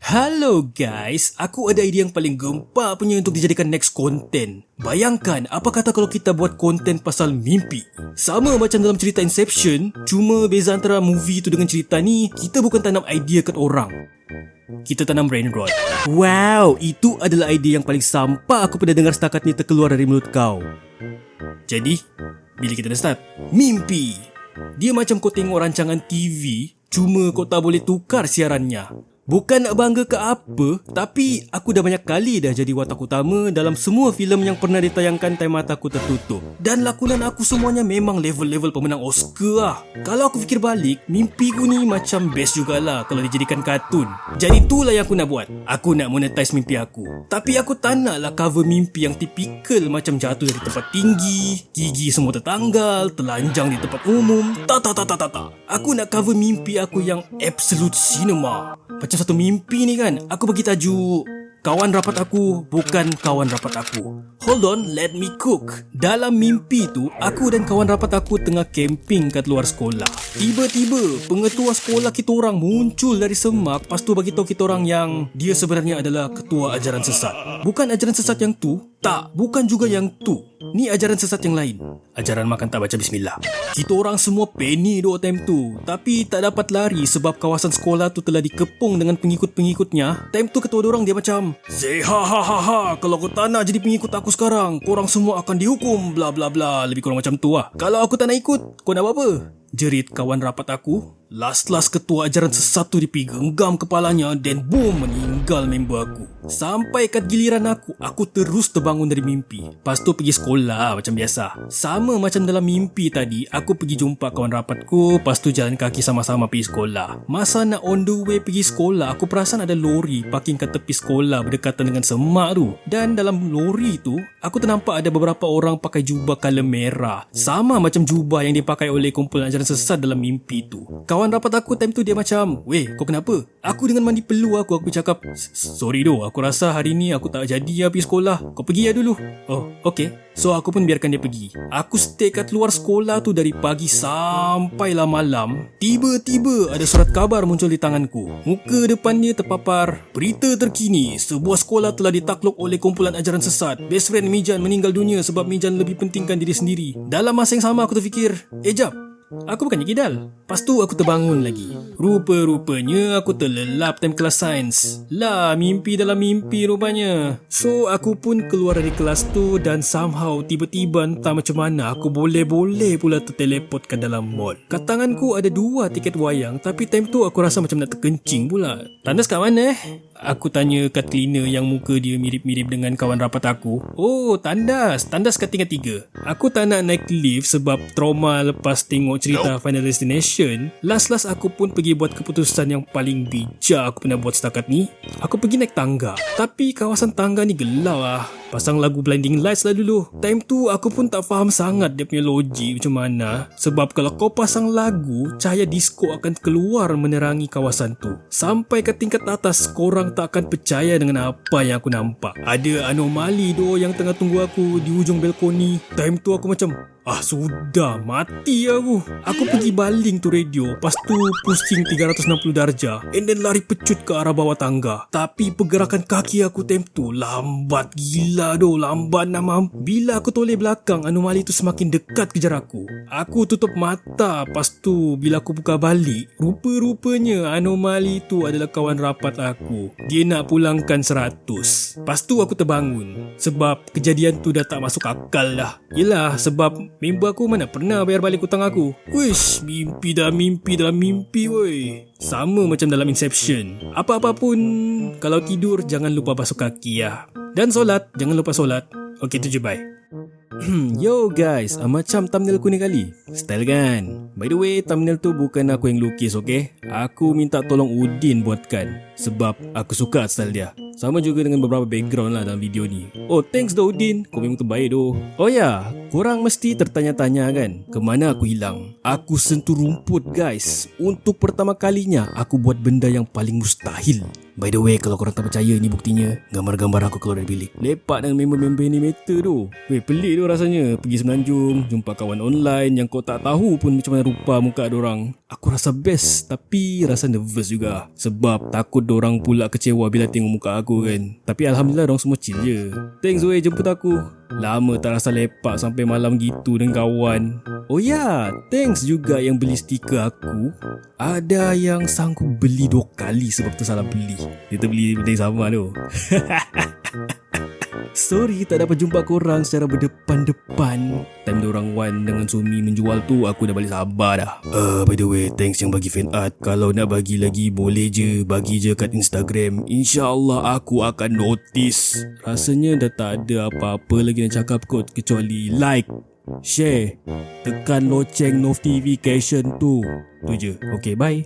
Halo guys, aku ada idea yang paling gempak punya untuk dijadikan next content. Bayangkan, apa kata kalau kita buat konten pasal mimpi? Sama macam dalam cerita Inception, cuma beza antara movie tu dengan cerita ni, kita bukan tanam idea kat orang. Kita tanam brain rot. Wow, itu adalah idea yang paling sampah aku pernah dengar setakat ni terkeluar dari mulut kau. Jadi, bila kita dah start? Mimpi. Dia macam kau tengok rancangan TV, cuma kau tak boleh tukar siarannya. Bukan nak bangga ke apa, tapi aku dah banyak kali dah jadi watak utama dalam semua filem yang pernah ditayangkan time mataku tertutup. Dan lakonan aku semuanya memang level-level pemenang Oscar lah. Kalau aku fikir balik, mimpiku ni macam best jugalah kalau dijadikan kartun. Jadi itulah yang aku nak buat. Aku nak monetize mimpi aku. Tapi aku tak naklah cover mimpi yang tipikal macam jatuh dari tempat tinggi, gigi semua tertanggal, telanjang di tempat umum. Tak. Aku nak cover mimpi aku yang absolute cinema. Macam satu mimpi ni kan, aku bagi tajuk kawan rapat aku bukan kawan rapat aku. Hold on, let me cook. Dalam mimpi tu, aku dan kawan rapat aku tengah camping kat luar sekolah. Tiba-tiba, pengetua sekolah kita orang muncul dari semak. Lepas tu bagi tahu kita orang yang dia sebenarnya adalah ketua ajaran sesat. Bukan ajaran sesat yang tu. Tak, bukan juga yang tu. Ni ajaran sesat yang lain. Ajaran makan tak baca bismillah. Kita orang semua panik doa time tu. Tapi tak dapat lari sebab kawasan sekolah tu telah dikepung dengan pengikut-pengikutnya. Time tu ketua dorang dia macam, "Say ha, kalau kau tak nak jadi pengikut aku sekarang, korang semua akan dihukum, bla bla bla." Lebih kurang macam tu lah. Kalau aku tak nak ikut, kau nak buat apa? Jerit kawan rapat aku. Last ketua ajaran sesat tu dipigi genggam kepalanya dan boom, meninggal member aku. Sampai kat giliran aku terus terbangun dari mimpi. Lepas tu pergi sekolah macam biasa. Sama macam dalam mimpi tadi, aku pergi jumpa kawan rapatku. Lepas tu jalan kaki sama-sama pergi sekolah. Masa nak on the way pergi sekolah, aku perasan ada lori parking kat tepi sekolah berdekatan dengan semak tu. Dan dalam lori tu, aku ternampak ada beberapa orang pakai jubah color merah. Sama macam jubah yang dipakai oleh kumpulan ajaran sesat dalam mimpi tu. Kawan rapat aku time tu dia macam, "Weh, kau kenapa?" Aku dengan mandi peluh aku cakap, "Sorry doh, aku rasa hari ni aku tak jadi pergi sekolah. Kau pergi dulu." "Oh, okay." So aku pun biarkan dia pergi. Aku stay kat luar sekolah tu dari pagi sampailah malam. Tiba-tiba ada surat khabar muncul di tanganku. Muka depannya terpapar, "Berita terkini, sebuah sekolah telah ditakluk oleh kumpulan ajaran sesat. Best friend Mijan meninggal dunia sebab Mijan lebih pentingkan diri sendiri." Dalam masa yang sama aku terfikir, jap, aku bukannya kidal. Lepas tu aku terbangun lagi. Rupa-rupanya aku terlelap time kelas sains. Lah, mimpi dalam mimpi rupanya. So aku pun keluar dari kelas tu dan somehow tiba-tiba entah macam mana aku boleh-boleh pula terteleport ke dalam mall. Kat tanganku ada 2 tiket wayang, tapi time tu aku rasa macam nak terkencing pula. "Tandas kat mana?" Aku tanya kat cleaner yang muka dia mirip-mirip dengan kawan rapat aku. "Oh, tandas kat tingkat 3. Aku tak nak naik lift sebab trauma lepas tengok cerita Final Destination. Last aku pun pergi buat keputusan yang paling bijak aku pernah buat setakat ni. Aku pergi naik tangga. Tapi kawasan tangga ni gelap lah. Pasang lagu Blinding Lights lah dulu. Time tu aku pun tak faham sangat dia punya logik macam mana. Sebab kalau kau pasang lagu, cahaya disco akan keluar menerangi kawasan tu. Sampai ke tingkat atas, korang tak akan percaya dengan apa yang aku nampak. Ada anomali doh yang tengah tunggu aku di ujung balkoni. Time tu aku macam, sudah mati aku. Aku pergi baling tu radio, lepas tu pusing 360 darjah and then lari pecut ke arah bawah tangga. Tapi pergerakan kaki aku time tu lambat gila doh, lambat nak mampu. Bila aku toleh belakang, anomali tu semakin dekat kejar aku. Aku tutup mata, lepas tu bila aku buka balik, rupa-rupanya anomali tu adalah kawan rapat aku. Dia nak pulangkan 100. Lepas tu aku terbangun sebab kejadian tu dah tak masuk akal dah. Yelah, sebab member aku mana pernah bayar balik hutang aku. Wish, mimpi dalam mimpi woi. Sama macam dalam Inception. Apa-apa pun, kalau tidur jangan lupa basuh kaki ya. Dan solat, jangan lupa solat. Okay, tu je, bye. Yo guys, macam thumbnail ku ni kali. Style kan? By the way, thumbnail tu bukan aku yang lukis, okay? Aku minta tolong Udin buatkan sebab aku suka style dia. Sama juga dengan beberapa background lah dalam video ni. Oh, thanks doh Udin, kau memang terbaik doh. Oh ya, korang mesti tertanya-tanya kan, kemana aku hilang? Aku sentuh rumput guys. Untuk pertama kalinya, aku buat benda yang paling mustahil. By the way, kalau korang tak percaya, ni buktinya. Gambar-gambar aku keluar dari bilik. Lepak dengan member-member animator tu. Pelik tu rasanya. Pergi semenanjung, jumpa kawan online yang kau tak tahu pun macam mana rupa muka dorang. Aku rasa best, tapi rasa nervous juga. Sebab takut dorang pula kecewa bila tengok muka aku kan. Tapi Alhamdulillah dorang semua chill je. Thanks weh jemput aku. Lama tak rasa lepak sampai malam gitu dengan kawan. Oh ya, thanks juga yang beli stiker aku. Ada yang sanggup beli 2 kali sebab tersalah beli. Dia terbeli benda yang sama tu. Sorry tak dapat jumpa korang secara berdepan-depan. Time diorang Wan dengan Sumi menjual tu, aku dah balik sabar dah. By the way, thanks yang bagi fan art. Kalau nak bagi lagi boleh je, bagi je kat Instagram. InsyaAllah aku akan notice. Rasanya dah tak ada apa-apa lagi nak cakap kot, kecuali like, share, tekan loceng notification tu. Tu je. Okay, bye.